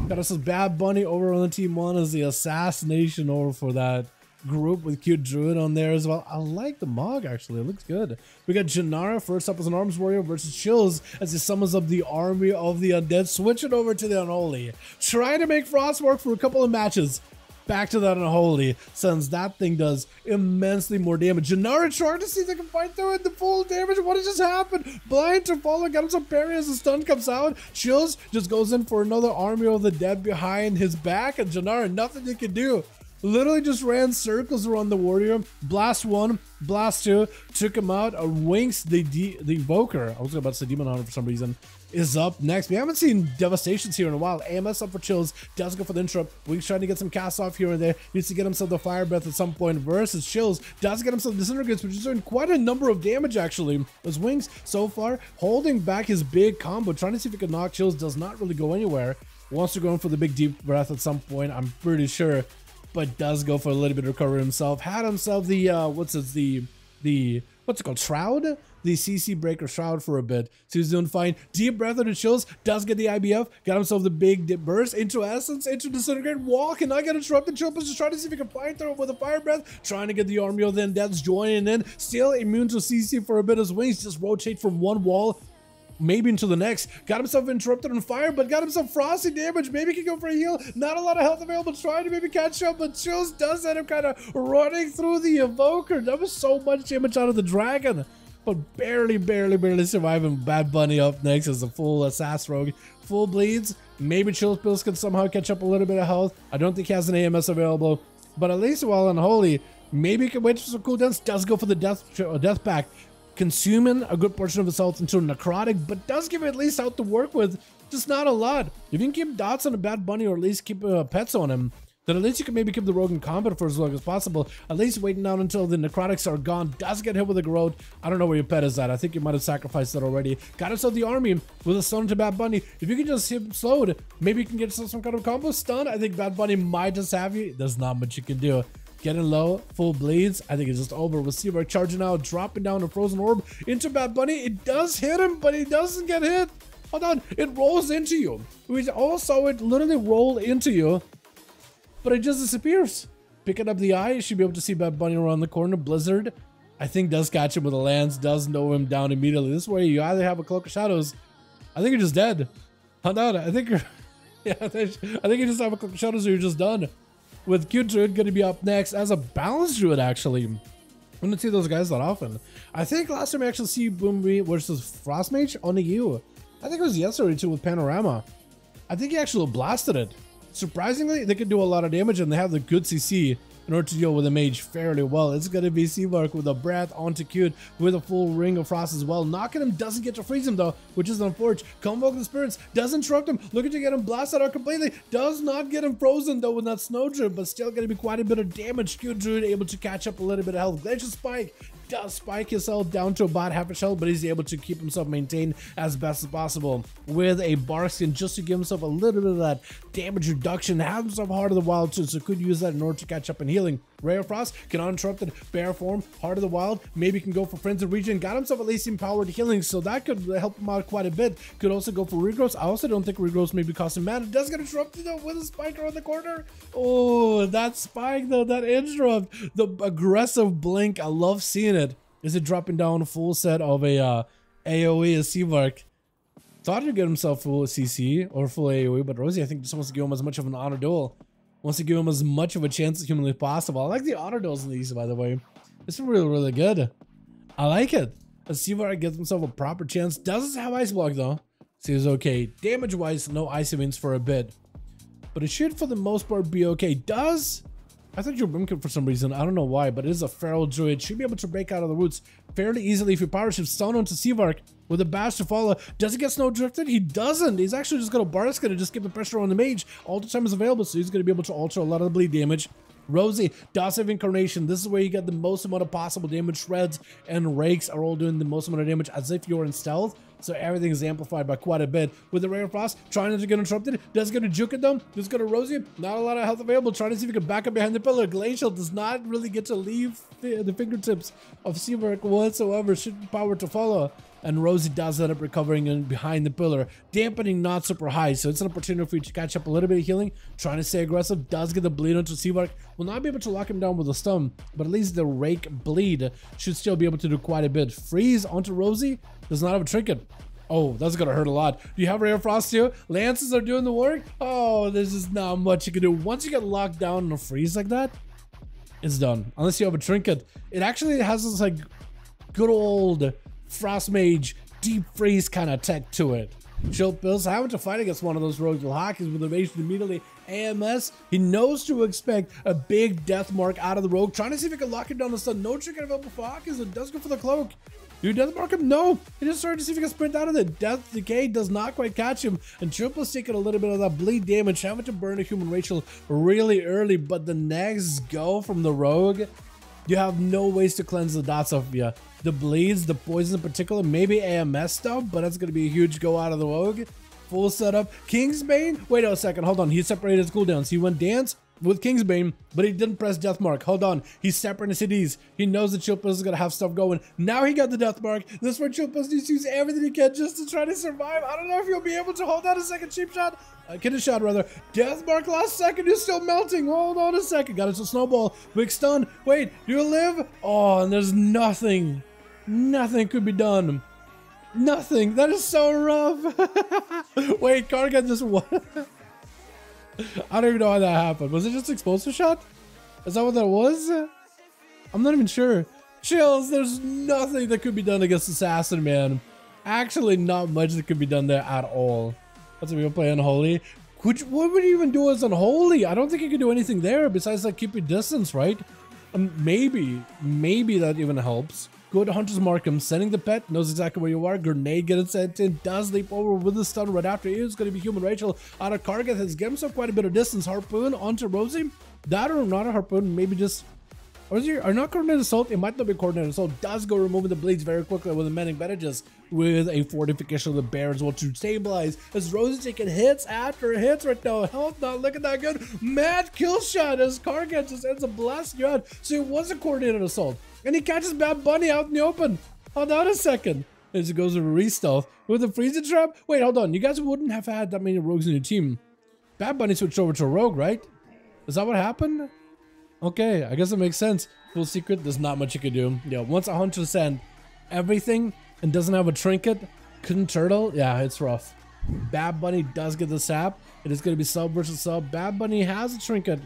Got us a Bad Bunny over on the team 1 as the Assassination over for that group with cute Druid on there as well. I like the Mog, actually. It looks good. We got Janara first up as an Arms Warrior versus Chills as he summons up the army of the Undead, switching over to the Unholy. Trying to make Frost work for a couple of matches. Back to that Unholy, since that thing does immensely more damage. Janara trying to see if they can fight through it. The full damage. What has just happened? Blind to follow. Got him some parry as the stun comes out. Chills just goes in for another army of the dead behind his back. And Janara, nothing he can do. Literally just ran circles around the warrior. Blast 1, blast 2, took him out. Winks, the Evoker, I was about to say Demon Hunter for some reason, is up next. We haven't seen Devastations here in a while. AMS up for Chills, does go for the interrupt. Winks trying to get some cast off here and there. Needs to get himself the Fire Breath at some point versus Chills. Does get himself Disintegrates, which is doing quite a number of damage actually. As Winks, so far, holding back his big combo, trying to see if he can knock Chills, does not really go anywhere. Wants to go in for the big deep breath at some point, I'm pretty sure. But does go for a little bit of recovery himself. Had himself the what's it called, Shroud? The CC Breaker Shroud for a bit. So he's doing fine. Deep Breath into Chills, does get the IBF, got himself the big dip burst into Essence, into Disintegrate. Wall cannot get interrupted. Chill is just trying to see if he can fight through it with a Fire Breath, trying to get the army of the Undeads joining in. Still immune to CC for a bit as Wings just rotate from one wall maybe into the next. Got himself interrupted on fire, but got himself frosty damage. Maybe he can go for a heal. Not a lot of health available. Trying to maybe catch up, but Chills does end up kind of running through the Evoker. That was so much damage out of the Dragon, but barely surviving. Bad Bunny up next as a full Assassin Rogue. Full bleeds. Maybe Chills Pills can somehow catch up a little bit of health. I don't think he has an AMS available, but at least while Unholy, maybe he can wait for some cooldowns. Does go for the death pack, consuming a good portion of his health into necrotic, but does give it at least out to work with, just not a lot. If you can keep dots on a Bad Bunny or at least keep pets on him, then at least you can maybe keep the rogue in combat for as long as possible. At least waiting out until the necrotics are gone. Does get hit with a Garrote. I don't know where your pet is at. I think you might have sacrificed that already. Got himself the army with a stun to Bad Bunny. If you can just hit him slowed, maybe you can get some kind of combo stun. I think Bad Bunny might just have you. There's not much you can do. Getting low, full bleeds. I think it's just over. We'll see Seaver charging out, dropping down a Frozen Orb into Bad Bunny. It does hit him, but he doesn't get hit. Hold on, it rolls into you. We all saw it literally roll into you, but it just disappears. Picking up the eye, you should be able to see Bad Bunny around the corner. Blizzard, I think, does catch him with a lance, does know him down immediately. This way, you either have a Cloak of Shadows. I think you're just dead. Hold on, I think you're, yeah, I think you just have a Cloak of Shadows or you're just done. With cute Druid going to be up next as a balanced Druid, actually. I don't see those guys that often. I think last time I actually see Boomby versus Frostmage on the U. I think it was yesterday too with Panorama. I think he actually blasted it. Surprisingly, they can do a lot of damage and they have the good CC in order to deal with the Mage fairly well. It's going to be Seavark with a breath onto Cute with a full Ring of Frost as well. Knocking him doesn't get to freeze him though, which is unfortunate. Convoke the Spirits doesn't interrupt him. Looking to get him blasted out completely. Does not get him frozen though with that Snowdrift, but still going to be quite a bit of damage. Cute Druid able to catch up a little bit of health. Glacial Spike does spike his health down to about half a health, but he's able to keep himself maintained as best as possible with a Bark Skin just to give himself a little bit of that damage reduction. Have himself Heart of the Wild too, so could use that in order to catch up in healing. Ray of Frost can uninterrupted bear form. Heart of the Wild maybe can go for Frenzied Region. Got himself at least empowered healing, so that could help him out quite a bit. Could also go for regrowths. I also don't think regrowths maybe cost him mana. Does get interrupted though with a spike around the corner. Oh, that spike though, that interrupt, the aggressive blink. I love seeing it. Is it dropping down a full set of a AoE as Seavark? Thought he'd get himself full CC or full AoE, but Rosie I think just wants to give him as much of an honor duel. Wants to give him as much of a chance as humanly possible. I like the honor duels in these, by the way. It's really good. I like it. As Seavark gets himself a proper chance. Doesn't have Ice Block though. So he's okay. Damage wise, no Ice Events for a bit. But it should for the most part be okay. Does... I thought you were Brimkin for some reason. I don't know why, but it is a Feral Druid. Should be able to break out of the roots fairly easily if you Power Shift stun onto Seavark with a bash to follow. Does he get Snow Drifted? He doesn't. He's actually just going to Barsk and just give the pressure on the Mage. Alter Time is available, so he's going to be able to alter a lot of the bleed damage. Rosie, DOS of Incarnation. This is where you get the most amount of possible damage. Shreds and Rakes are all doing the most amount of damage as if you're in stealth. So everything is amplified by quite a bit. With the Ray of Frost, trying to get interrupted, does get a juke it though, just got a Rosie, not a lot of health available, trying to see if he can back up behind the pillar. Glacial does not really get to leave the fingertips of Seawork whatsoever, should be power to follow. And Rosie does end up recovering in behind the pillar, dampening not super high, so it's an opportunity for you to catch up a little bit of healing, trying to stay aggressive, does get the bleed onto Seawork, will not be able to lock him down with a stun, but at least the Rake bleed should still be able to do quite a bit. Freeze onto Rosie, does not have a trinket. Oh, that's gonna hurt a lot. You have Ray of Frost too? Lances are doing the work? Oh, there's just not much you can do. Once you get locked down in a freeze like that, it's done. Unless you have a trinket. It actually has this like good old Frost Mage deep freeze kind of tech to it. Chill Pills having to fight against one of those rogues will Hawkins with the Mage immediately. AMS, he knows to expect a big death mark out of the rogue, trying to see if he can lock him down the stun. No trinket available for Hawkins, and does go for the cloak. You death mark him? No! He just started to see if he can sprint out of it. Death Decay does not quite catch him, and Triple's taking a little bit of that bleed damage, having to burn a human Rachel really early, but the next go from the rogue, you have no ways to cleanse the dots off you. The bleeds, the poison in particular, maybe AMS stuff, but that's going to be a huge go out of the rogue. Full setup. Kingsbane? Wait a second, hold on. He separated his cooldowns. He went dance with Kingsbane, but he didn't press death mark. Hold on. He's separating the cities. He knows that Chillpills is going to have stuff going. Now he got the death mark. This is where Chillpills needs to use everything he can just to try to survive. I don't know if he'll be able to hold out a second cheap shot. Kidney shot rather. Death mark last second. He's still melting. Hold on a second. Got it to snowball. Big stun. Wait, do you live? Oh, and there's nothing. Nothing could be done. Nothing. That is so rough. Wait, Kargan just what? I don't even know how that happened. Was it just explosive shot? Is that what that was? I'm not even sure. Chills, there's nothing that could be done against Assassin, man. Actually, not much that could be done there at all. That's if we play Unholy. What would you even do as Unholy? I don't think you could do anything there besides like keep your distance, right? Maybe that even helps. Go to Hunter's Markham, sending the pet, knows exactly where you are. Grenade getting sent in, does leap over with the stun right after you. It's going to be Human Rachel out of Kargath, has given himself quite a bit of distance. Harpoon onto Rosie. That or not a harpoon, maybe just. Or not coordinated assault, it might not be coordinated assault. Does go removing the bleeds very quickly with the mending bandages with a fortification of the bear as well to stabilize. As Rosie taking hits after hits right now. Health not looking that good. Mad kill shot as Kargath just ends up blasting you out. So it was a coordinated assault. And he catches Bad Bunny out in the open. Hold on a second. As it goes to re-stealth with a freezing trap. Wait, hold on. You guys wouldn't have had that many rogues in your team. Bad Bunny switched over to a rogue, right? Is that what happened? Okay, I guess it makes sense. Full secret, there's not much you can do. Yeah, once 100% everything and doesn't have a trinket, couldn't turtle. Yeah, it's rough. Bad Bunny does get the sap. It is going to be sub versus sub. Bad Bunny has a trinket,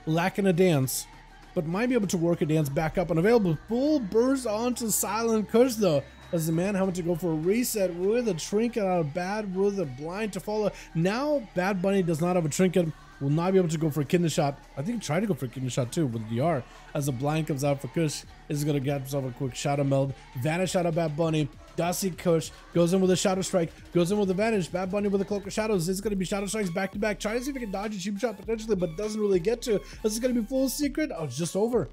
lacking a dance, but might be able to work a dance back up and available. Full burst onto Silent Kush though, as the man having to go for a reset with a trinket out of Bad with a blind to follow. Now Bad Bunny does not have a trinket, will not be able to go for a kidney shot. I think he tried to go for a kidney shot too with DR. As the blind comes out for Kush, is going to get himself a quick shadow meld. Vanish out of Bad Bunny. Does see Kush, goes in with a shadow strike, goes in with a vanish. Bad Bunny with a cloak of shadows. This is going to be shadow strikes back to back. Trying to see if he can dodge a cheap shot potentially, but doesn't really get to. This is going to be full secret. Oh, it's just over.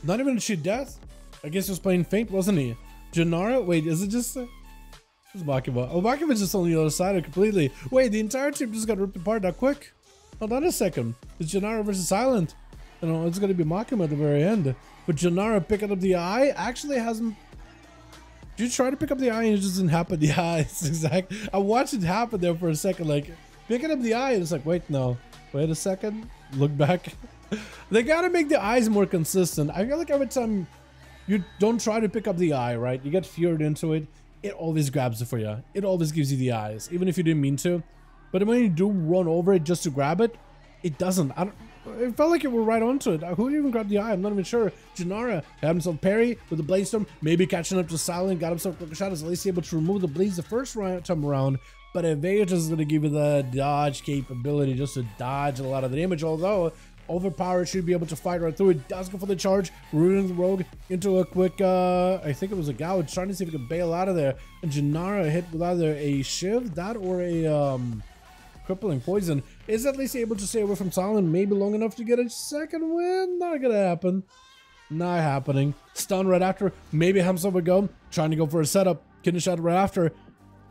Not even a cheat death. I guess he was playing Feint, wasn't he? Janara? Wait, is it just... Who's Makima? Oh, Makima's just on the other side completely. Wait, the entire team just got ripped apart that quick. Hold on a second. It's Janara versus Silent. You know, it's going to be Makima at the very end. But Janara picking up the eye actually hasn't... Did you try to pick up the eye and it just didn't happen? The eye, it's exact. I watched it happen there for a second, like picking up the eye and it's like, wait, no. Wait a second. Look back. They got to make the eyes more consistent. I feel like every time you don't try to pick up the eye, right? You get feared into it. It always grabs it for you. It always gives you the eyes, even if you didn't mean to. But when you do run over it just to grab it, it doesn't. It felt like it were right onto it. Who even grabbed the eye? I'm not even sure. Janara had himself parry with the blade storm, maybe catching up to Silent, got himself a shot, is at least able to remove the bleeds the first time around. But Evade is going to give you the dodge capability just to dodge a lot of the damage, although Overpower should be able to fight right through it. Does go for the charge, rooting the rogue into a quick, I think it was a gouge, trying to see if he could bail out of there. And Janara hit with either a shiv, that or a crippling poison. Is at least able to stay away from Silent, maybe long enough to get a second win. Not gonna happen. Not happening. Stun right after, maybe himself a go, trying to go for a setup. Kidney shot right after.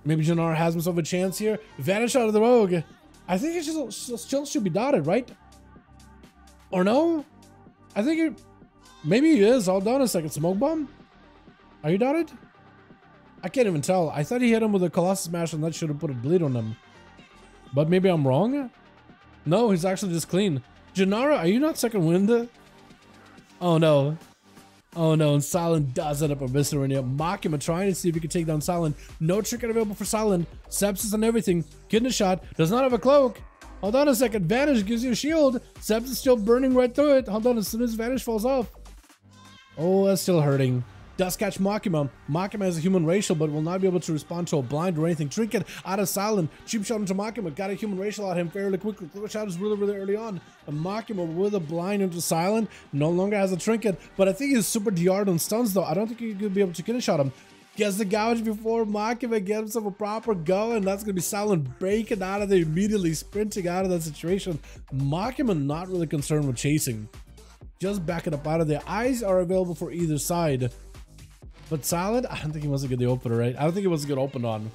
Maybe Janara has himself a chance here. Vanish out of the rogue. I think it still should be dotted, right? Or no? I think it... Maybe he is. Hold on a second. Smoke bomb? Are you dotted? I can't even tell. I thought he hit him with a Colossus Smash and that should have put a bleed on him. But maybe I'm wrong? No, he's actually just clean. Janara, are you not second wind? Oh no. Oh no, and Silent does end up eviscerating him. Makima trying to see if he can take down Silent. No trinket available for Silent. Sepsis and everything. Kidney shot. Does not have a cloak. Hold on a second. Vanish gives you a shield. Sepsis still burning right through it. Hold on, as soon as Vanish falls off. Oh, that's still hurting. Does catch Makima. Makima has a human racial, but will not be able to respond to a blind or anything. Trinket out of Silent. Cheap shot into Makima. Got a human racial out him fairly quickly. Quick shot is really early on. And Makima with a blind into Silent. No longer has a trinket, but I think he's super DR'd on stuns though. I don't think he could be able to kidney shot him. Gets the gouge before Makima gets himself a proper go, and that's going to be Silent breaking out of there, immediately sprinting out of that situation. Makima not really concerned with chasing. Just backing up out of there. Eyes are available for either side. But Silent, I don't think he wants to get the opener, right? I don't think he wants to get opened on.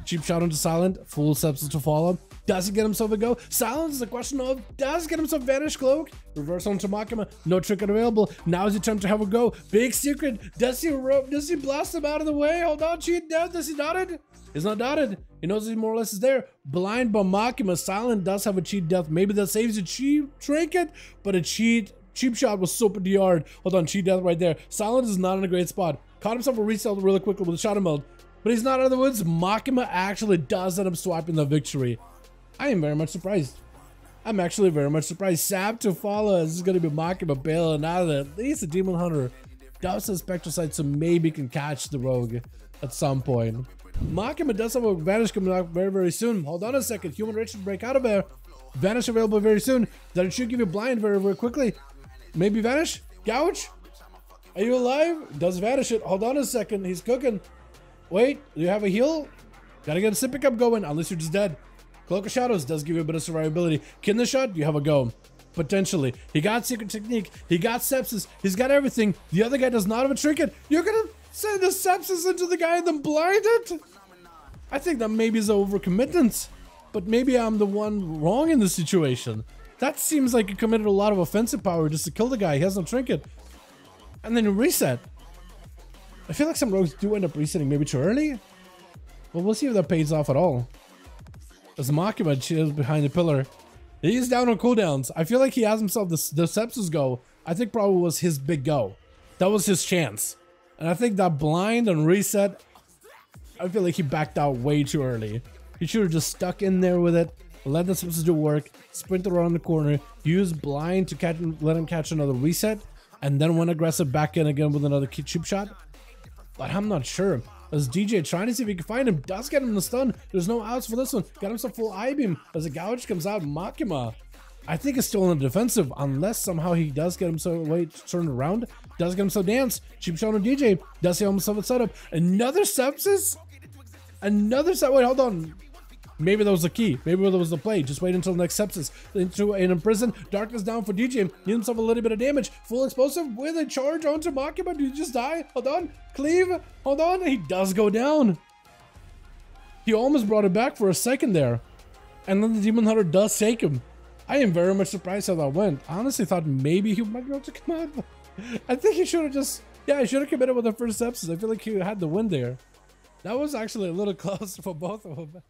Cheap shot into Silent. Full Sepsis to follow. Does he get himself a go? Silent is a question of, does he get himself Vanish Cloak? Reverse onto Makima. No trinket available. Now is the time to have a go. Big secret. Does he blast him out of the way? Hold on, cheat death. Does he dotted? He's not dotted. He knows he more or less is there. Blind by Makima. Silent does have a cheat death. Maybe that saves a cheap trinket, but a cheap shot was super DR'd. Hold on, cheat death right there. Silent is not in a great spot. Caught himself a resell really quickly with a shot mode, but he's not out of the woods. Makima actually does end up swiping the victory. I am very much surprised. I'm actually very much surprised. Sap to follow. This is going to be Makima bailing out of it. At least the Demon Hunter does have Spectrocide, so maybe can catch the rogue at some point. Makima does have a Vanish coming out very soon. Hold on a second. Human Rage should break out of there. Vanish available very soon. That should give you blind very quickly. Maybe Vanish? Gouge? Are you alive? Does Vanish it. Hold on a second. He's cooking. Wait, do you have a heal? Gotta get a sip pickup going, unless you're just dead. Cloak of Shadows does give you a bit of survivability. Kidney shot, you have a go. Potentially. He got Secret Technique. He got Sepsis. He's got everything. The other guy does not have a trinket. You're gonna send the Sepsis into the guy and then blind it? I think that maybe is overcommitment. But maybe I'm the one wrong in this situation. That seems like he committed a lot of offensive power just to kill the guy. He has no trinket. And then you reset. I feel like some rogues do end up resetting maybe too early. Well, we'll see if that pays off at all. As Makima chills behind the pillar. He's down on cooldowns. I feel like he has himself the Sepsis go. I think probably was his big go. That was his chance. And I think that blind and reset, I feel like he backed out way too early. He should have just stuck in there with it. Let the Sepsis do work. Sprint around the corner. Use blind to catch, let him catch another reset. And then went aggressive back in again with another cheap shot. But I'm not sure. As DJ trying to see if he can find him, does get him the stun. There's no outs for this one. Got himself full I-beam. As a gouge comes out, Makima, I think is still in the defensive, unless somehow he does get himself a way to turn around. Does get himself dance. Cheap shot on DJ. Does he himself a setup. Another Sepsis? Another set. Wait, hold on. Maybe that was the key. Maybe that was the play. Just wait until the next Sepsis. Into an imprison. Darkness down for DJ. Need himself a little bit of damage. Full explosive with a charge onto Makima. Did he just die? Hold on. Cleave. Hold on. He does go down. He almost brought it back for a second there. And then the Demon Hunter does take him. I am very much surprised how that went. I honestly thought maybe he might be able to come out. But I think he should have just... Yeah, he should have committed with the first Sepsis. I feel like he had the win there. That was actually a little close for both of them.